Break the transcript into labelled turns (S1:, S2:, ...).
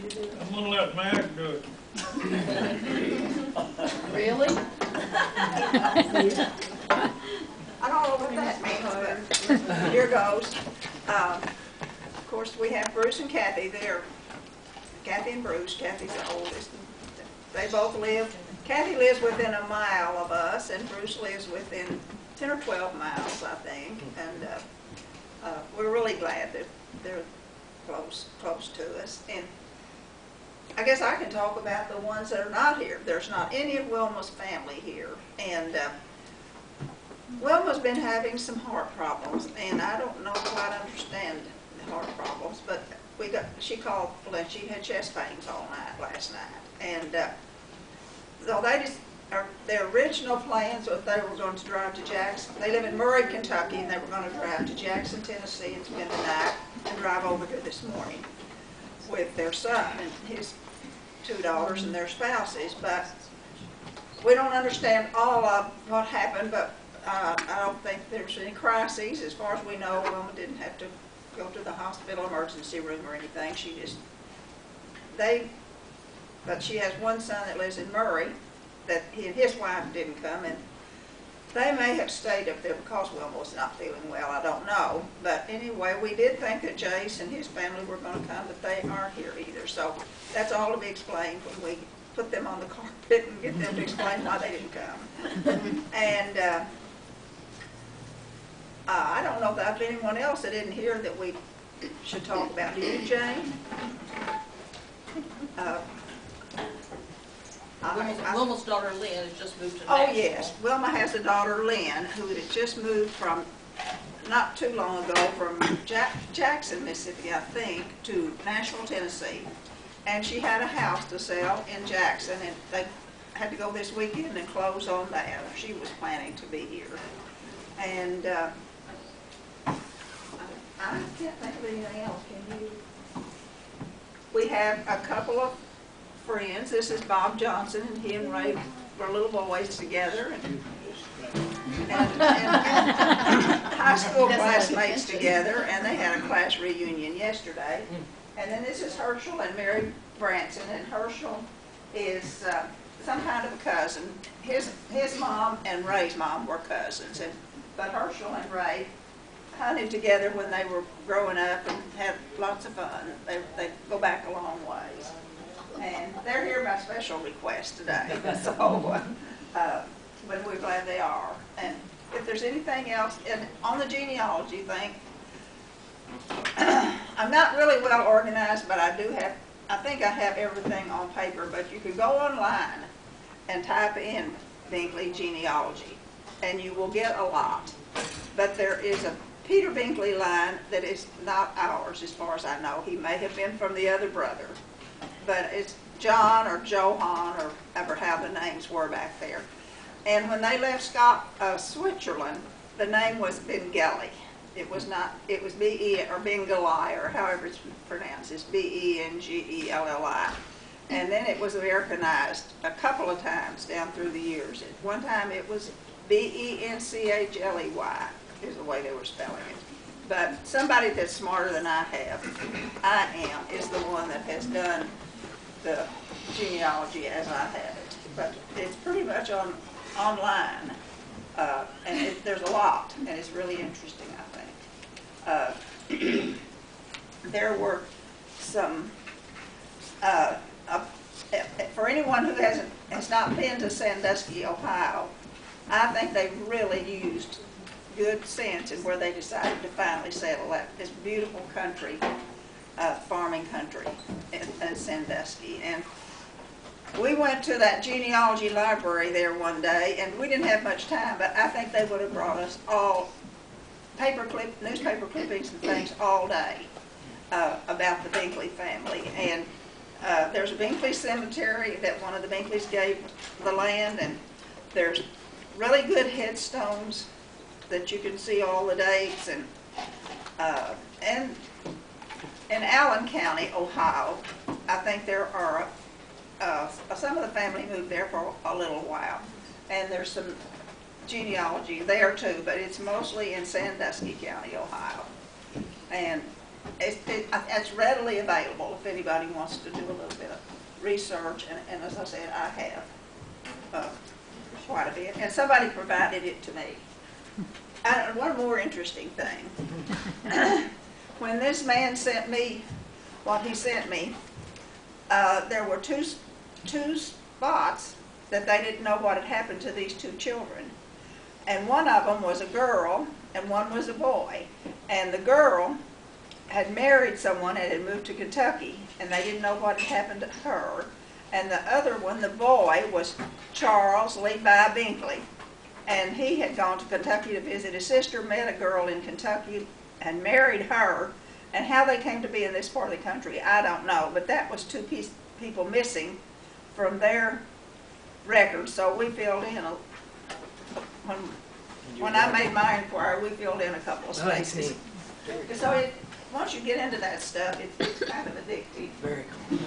S1: I'm gonna let Mac do it.
S2: Really?
S3: I don't know what that means, but here goes. Of course, we have Bruce and Kathy. They're Kathy and Bruce. Kathy's the oldest. They both live. Kathy lives within a mile of us, and Bruce lives within 10 or 12 miles, I think. And we're really glad that they're close to us. And I guess I can talk about the ones that are not here. There's not any of Wilma's family here, and Wilma's been having some heart problems, and I don't know quite understand the heart problems, but she called, well, she had chest pains all night last night, and so their original plans was they were going to drive to Jackson. They live in Murray, Kentucky, and they were going to drive to Jackson, Tennessee, and spend the night, and drive over here this morning with their son and his 2 daughters and their spouses. But we don't understand all of what happened, but I don't think there's any crises. As far as we know, Wilma didn't have to go to the hospital emergency room or anything. But she has one son that lives in Murray, that he and his wife didn't come, and they may have stayed up there because Wilma was not feeling well. I don't know. But anyway, we did think that Jace and his family were going to come, but they aren't here either. So that's all to be explained when we put them on the carpet and get them to explain why they didn't come. And I don't know if there's anyone else that didn't hear that we should talk about. Do you, Jane?
S2: Wilma's daughter Lynn has just moved to
S3: Oh,
S2: Nashville.
S3: yes. Wilma has a daughter, Lynn, who had just moved from, not too long ago, from Jackson, Mississippi, I think, to Nashville, Tennessee. And she had a house to sell in Jackson, and they had to go this weekend and close on that. She was planning to be here. And I can't think of anything else. Can you? We have a couple of friends. This is Bob Johnson, and he and Ray were little boys together, and high school classmates together, and they had a class reunion yesterday. And then this is Herschel and Mary Branson, and Herschel is some kind of a cousin. His mom and Ray's mom were cousins, but Herschel and Ray hunted together when they were growing up and had lots of fun. They go back a long ways. And they're here by special request today, so but we're glad they are. And if there's anything else, and on the genealogy thing, I'm not really well organized, but I think I have everything on paper, but you could go online and type in Binkley genealogy, and you will get a lot. But there is a Peter Binkley line that is not ours, as far as I know. He may have been from the other brother. But it's John or Johann or ever how the names were back there. And when they left Switzerland, the name was Binkley. It was not, it was B-E or Bingley or however it's pronounced. It's B-E-N-G-E-L-L-I. And then it was Americanized a couple of times down through the years. At one time it was B-E-N-C-H-L-E-Y is the way they were spelling it. But somebody that's smarter than I am, is the one that has done the genealogy as I have it. But it's pretty much online, and there's a lot, and it's really interesting, I think. There were some, for anyone who has not been to Sandusky, Ohio, I think they've really used good sense in where they decided to finally settle at this beautiful country, farming country in Sandusky. And we went to that genealogy library there one day, and we didn't have much time, but I think they would have brought us all newspaper clippings and things all day about the Binkley family. And there's a Binkley cemetery that one of the Binkleys gave the land, and there's really good headstones that you can see all the dates. And in Allen County, Ohio, I think there are some of the family moved there for a little while, and there's some genealogy there too, but it's mostly in Sandusky County, Ohio. And It's readily available if anybody wants to do a little bit of research, and as I said, I have quite a bit, and somebody provided it to me. One more interesting thing. When this man sent me what he sent me, there were two spots that they didn't know what had happened to these two children. And one of them was a girl and one was a boy. And the girl had married someone and had moved to Kentucky, and they didn't know what had happened to her. And the other one, the boy, was Charles Levi Binkley. And he had gone to Kentucky to visit his sister, met a girl in Kentucky, and married her. And how they came to be in this part of the country, I don't know. But that was two people missing from their records. So we filled in, when I made my inquiry, we filled in a couple of spaces. So once you get into that stuff, it's kind of addictive.
S4: Very cool.